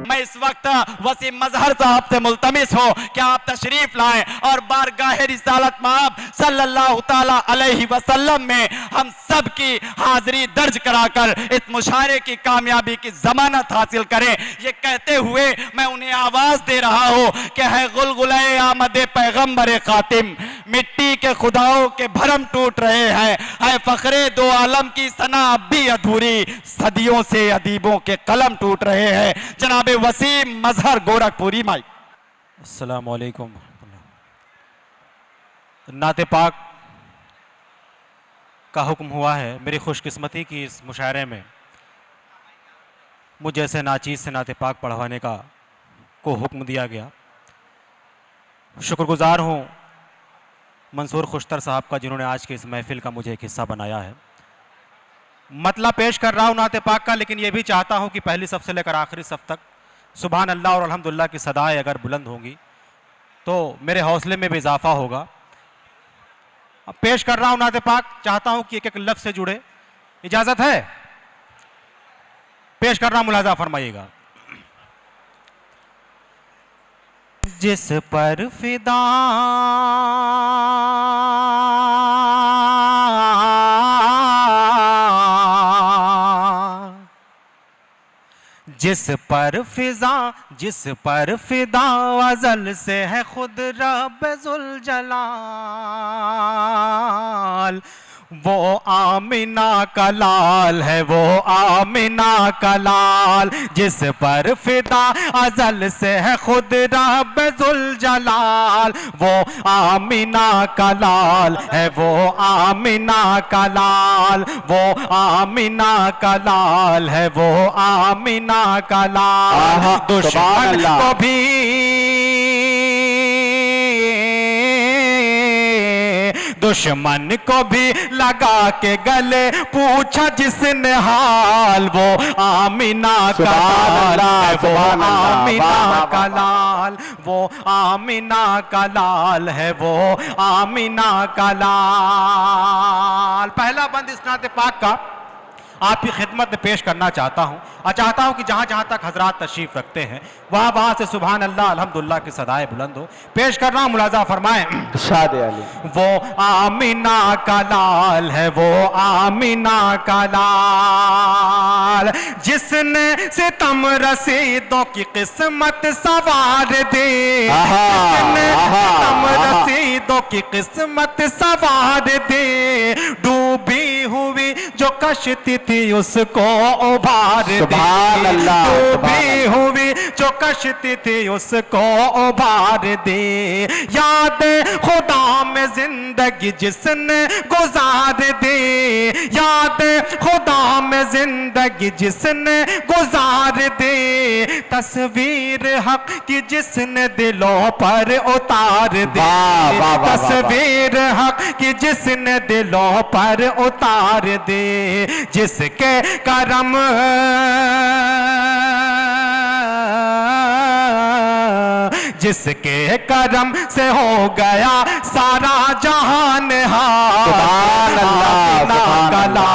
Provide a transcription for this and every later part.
मैं इस वक्त वसीम मजहर साहब से मुल्तमिस हूँ कि आप तशरीफ लाएं और बारगाह रिसालत माब सल्लल्लाहु ताला अलैहि वसल्लम में हम सब की हाजिरी दर्ज कराकर इस मुशायरे की कामयाबी की जमानत हासिल करें। ये कहते हुए मैं उन्हें आवाज दे रहा हूँ कि है गुलगुले आमदे पैगंबर खातिम, मिट्टी के खुदाओं के भरम टूट रहे हैं, है फखरे दो आलम की सना अब भी अधूरी, सदियों से अदीबों के कलम टूट रहे हैं। जनाबे वसीम मजहर गोरखपुरी माइक। अस्सलामु अलैकुम। नाते पाक का हुक्म हुआ है। मेरी खुशकिस्मती की इस मुशायरे में मुझ जैसे नाचीज़ से नाते पाक पढ़वाने का को हुक्म दिया गया। शुक्रगुजार हूँ मंसूर खुश्तर साहब का, जिन्होंने आज की इस महफिल का मुझे एक हिस्सा बनाया है। मतलब पेश कर रहा हूँ नाते पाक का, लेकिन यह भी चाहता हूँ कि पहली सफ से लेकर आखिरी सफ तक सुभान अल्लाह और अल्हम्दुलिल्लाह की सदाएं अगर बुलंद होंगी तो मेरे हौसले में भी इजाफा होगा। अब पेश कर रहा हूँ नाते पाक, चाहता हूँ कि एक एक लफ्ज़ से जुड़े। इजाज़त है? पेश कर रहा हूँ, मुलाजा फरमाइएगा। जिस पर फिदा जिस पर फिदा अज़ल से है खुद रब ज़ुल जलाल, वो आमिना का लाल है, वो आमिना का लाल। जिस पर फिदा अज़ल से है खुद रब ज़ुल जलाल, वो आमिना का लाल है, वो आमिना का लाल, वो आमिना का लाल है, वो आमिना का लाल। दुश्मन को भी दुश्मन को भी लगा के गले पूछा जिसने हाल, वो आमिना का लाल है, वो आमिना का लाल, वो आमिना का लाल है, वो आमिना का लाल। पहला बंद इस नाते पाक का आपकी खिदमत में पेश करना चाहता हूँ और चाहता हूँ कि जहाँ जहाँ तक हजरात तशरीफ रखते हैं वहाँ से सुभान अल्लाह अल्हम्दुलिल्लाह की सदाएं बुलंद हो। पेश कर रहा हूँ, मुलाजा फरमाएं। वो आमिना का लाल है, वो आमिना का लाल, जिसने सितम रसीदों की किस्मत सवार दे, जिसने सितम रसीदों की किस्मत सवार दे, डूबी हुई जो कश्ती थी उसको उभार दे, डूबी हुई जो कश्ती थी उसको उभार दे। याद खुदा में जिंदगी जिसने गुजार दे, याद खुदा में जिंदगी जिसने गुजार दे, तस्वीर हक की जिसने दिलों पर उतार दे, तस्वीर हक की जिसने दिलों पर उतार दे, जिसके करम जिसके करम से हो गया सारा जहान हाल। आमिना का लाल,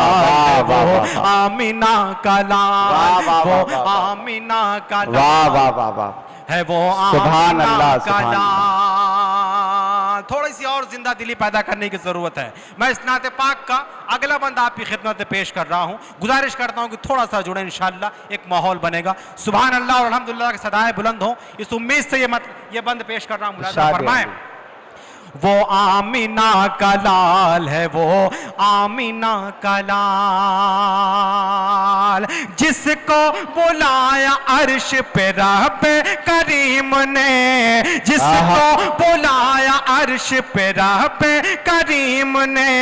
वो आमिना का लाल है, वो आमिना का लाल। थोड़ी सी और जिंदा दिली पैदा करने की जरूरत है। मैं इस नाते पाक का अगला बंद आपकी खिदमत में पेश कर रहा हूँ। गुजारिश करता हूँ कि थोड़ा सा जुड़े, इंशाअल्लाह एक माहौल बनेगा। सुभान अल्लाह और अल्हम्दुलिल्लाह की सदाएं बुलंद हो। इस उम्मीद से ये बंद पेश कर रहा हूँ, मुलाजा फरमाएं। वो आमिना का लाल है, वो आमिना का लाल, जिसको बुलाया अर्श पे रब करीम ने, जिसको बुलाया अर्श पे रब करीम ने,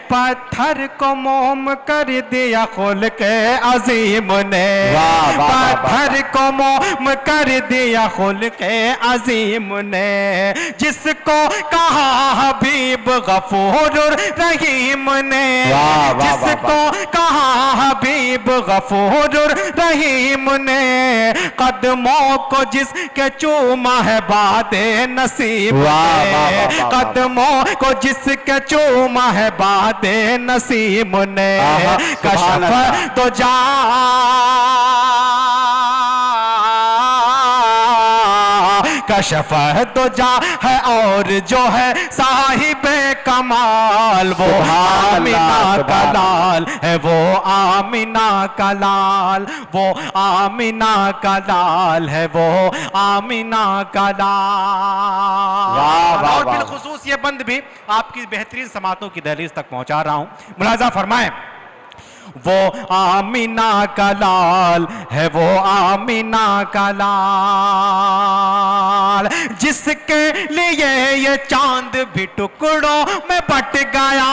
पत्थर को मोम कर दिया खुल्क अजीम ने, पत्थर को मोम कर दिया खुल्क अजीम ने, जिसको हबीब गफूर रहीम ने, जिसको कहा हबीब गफूर रहीम ने, कदमों को जिसके चूमा है बादे नसीब ने, कदमों को जिसके चूमा है बादे नसीब ने, कशफ तो जा कशफ तो जा है और जो है साहिबे कमाल, वो आमिना का लाल है, वो आमिना का लाल, वो आमिना का लाल है, वो आमिना का लाल। और बिलखुसूस ये बंद भी आपकी बेहतरीन समातों की दहलीज तक पहुंचा रहा हूं। मुलाजा फरमाएं, वो आमिना का लाल है, वो आमिना का लाल, जिसके लिए ये चांद भी टुकड़ों में बट गया,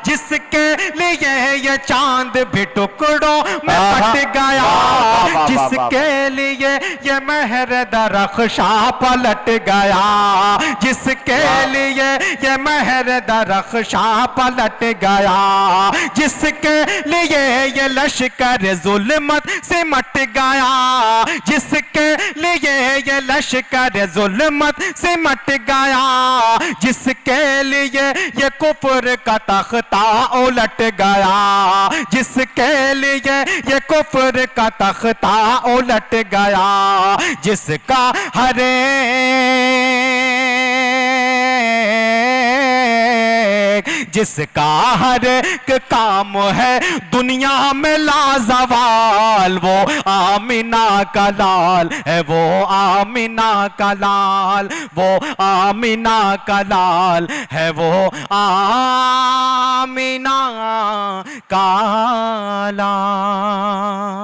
जिसके लिए ये चांद भी टुकड़ों में बट गया, जिसके लिए ये महर दरख्शां पलट गया, जिसके लिए ये महर दरख्शां पलट गया, जिसके लिए ये लश्कर जुल्मत से मट गया, जिसके लिए ये लश्कर जुल्मत से मट गया, जिसके लिए ये कुफ्र का तख्ता उलट गया, जिसके लिए ये कुफ्र का तख्ता उलट गया, जिसका हरे जिसका हर एक काम है दुनिया में लाजवाल, वो आमिना का लाल है, वो आमिना का लाल, वो आमिना का लाल है, वो आमिना का लाल।